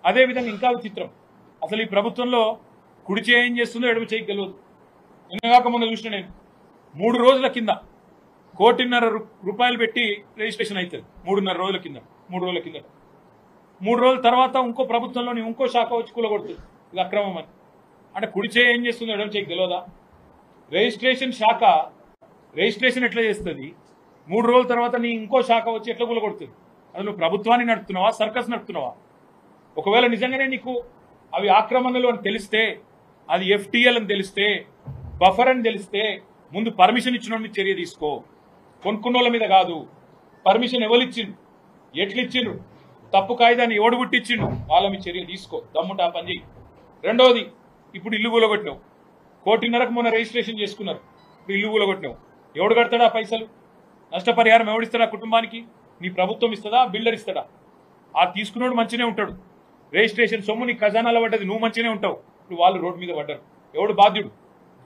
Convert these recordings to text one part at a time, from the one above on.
అదేవిధంగా ఇంకా విచిత్రం, అసలు ఈ ప్రభుత్వంలో కుడి చేయి ఏం చేస్తుందో ఎడమ చేయి తెలియదు. నిన్నగాక మొన్న చూసిన నేను 3 రోజుల కింద 1,50,00,000 రూపాయలు పెట్టి రిజిస్ట్రేషన్ అవుతుంది. 3.5 రోజుల కింద 3 రోజుల కింద 3 రోజుల తర్వాత ఇంకో ప్రభుత్వంలోని ఇంకో శాఖ వచ్చి కూలగొడుతుంది. ఇది అక్రమం అని. అంటే కుడి చేయి ఏం చేస్తుందో ఎడమ చేయికి తెలియదా? రిజిస్ట్రేషన్ శాఖ రిజిస్ట్రేషన్ ఎట్లా చేస్తుంది, 3 రోజుల తర్వాత నీ ఇంకో శాఖ వచ్చి ఎట్లా కూలగొడుతుంది? అది నువ్వు ప్రభుత్వాన్ని నడుపుతున్నావా, సర్కస్ నడుపుతున్నావా? ఒకవేళ నిజంగానే నీకు అవి ఆక్రమణలు అని తెలిస్తే, అది FTL అని తెలిస్తే, బఫర్ అని తెలిస్తే ముందు పర్మిషన్ ఇచ్చిన మీద చర్య తీసుకో. కొనుక్కున్నోళ్ళ మీద కాదు. పర్మిషన్ ఎవరిచ్చిండు, ఎట్లిచ్చిండ్రు, తప్పు కాయిదాన్ని ఎవడు పుట్టించిండు, వాళ్ళ మీద చర్య తీసుకో. దమ్ముంటే ఆ పని చేయి. రెండవది, ఇప్పుడు ఇల్లు కూలగొట్టినావు. 1,50,00,000 మొన్న రిజిస్ట్రేషన్ చేసుకున్నారు. ఇప్పుడు ఇల్లు కూలగొట్టినావు. ఎవడు కడతాడా పైసలు? నష్టపరిహారం ఎవడిస్తాడా కుటుంబానికి? నీ ప్రభుత్వం ఇస్తుందా, బిల్డర్ ఇస్తాడా? ఆ తీసుకున్నాడు మంచినే ఉంటాడు. రిజిస్ట్రేషన్ సొమ్ము నీ ఖజానాలో పడ్డది, నువ్వు మంచినే ఉంటావు. ఇప్పుడు వాళ్ళు రోడ్డు మీద పడ్డారు. ఎవడు బాధ్యుడు?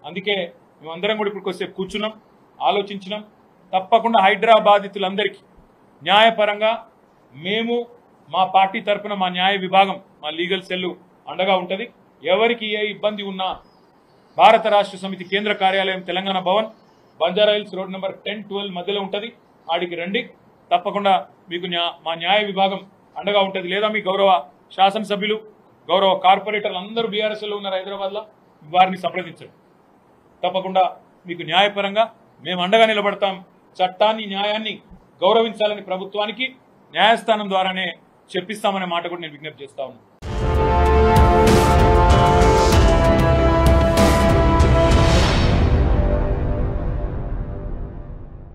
అందుకే మేమందరం కూడా ఇప్పుడు కొద్దిసేపు కూర్చున్నాం, ఆలోచించినాం. తప్పకుండా హైడ్రా బాధితులందరికీ న్యాయపరంగా మేము మా పార్టీ తరఫున మా న్యాయ విభాగం, మా లీగల్ సెల్లు అండగా ఉంటుంది. ఎవరికి ఏ ఇబ్బంది ఉన్నా భారత రాష్ట్ర సమితి కేంద్ర కార్యాలయం తెలంగాణ భవన్, బంజారాహిల్స్ రోడ్ నెంబర్ 10-12 మధ్యలో ఉంటుంది. ఆడికి రండి. తప్పకుండా మీకు మా న్యాయ విభాగం అండగా ఉంటుంది. లేదా మీ గౌరవ శాసనసభ్యులు, గౌరవ కార్పొరేటర్లు అందరూ బీఆర్ఎస్లో ఉన్నారు హైదరాబాద్లో, వారిని సంప్రదించండి. తప్పకుండా మీకు న్యాయపరంగా మేము అండగా నిలబడతాం. చట్టాన్ని, న్యాయాన్ని గౌరవించాలని ప్రభుత్వానికి న్యాయస్థానం ద్వారానే చెప్పిస్తామనే మాట కూడా నేను విజ్ఞప్తి చేస్తా ఉన్నాను.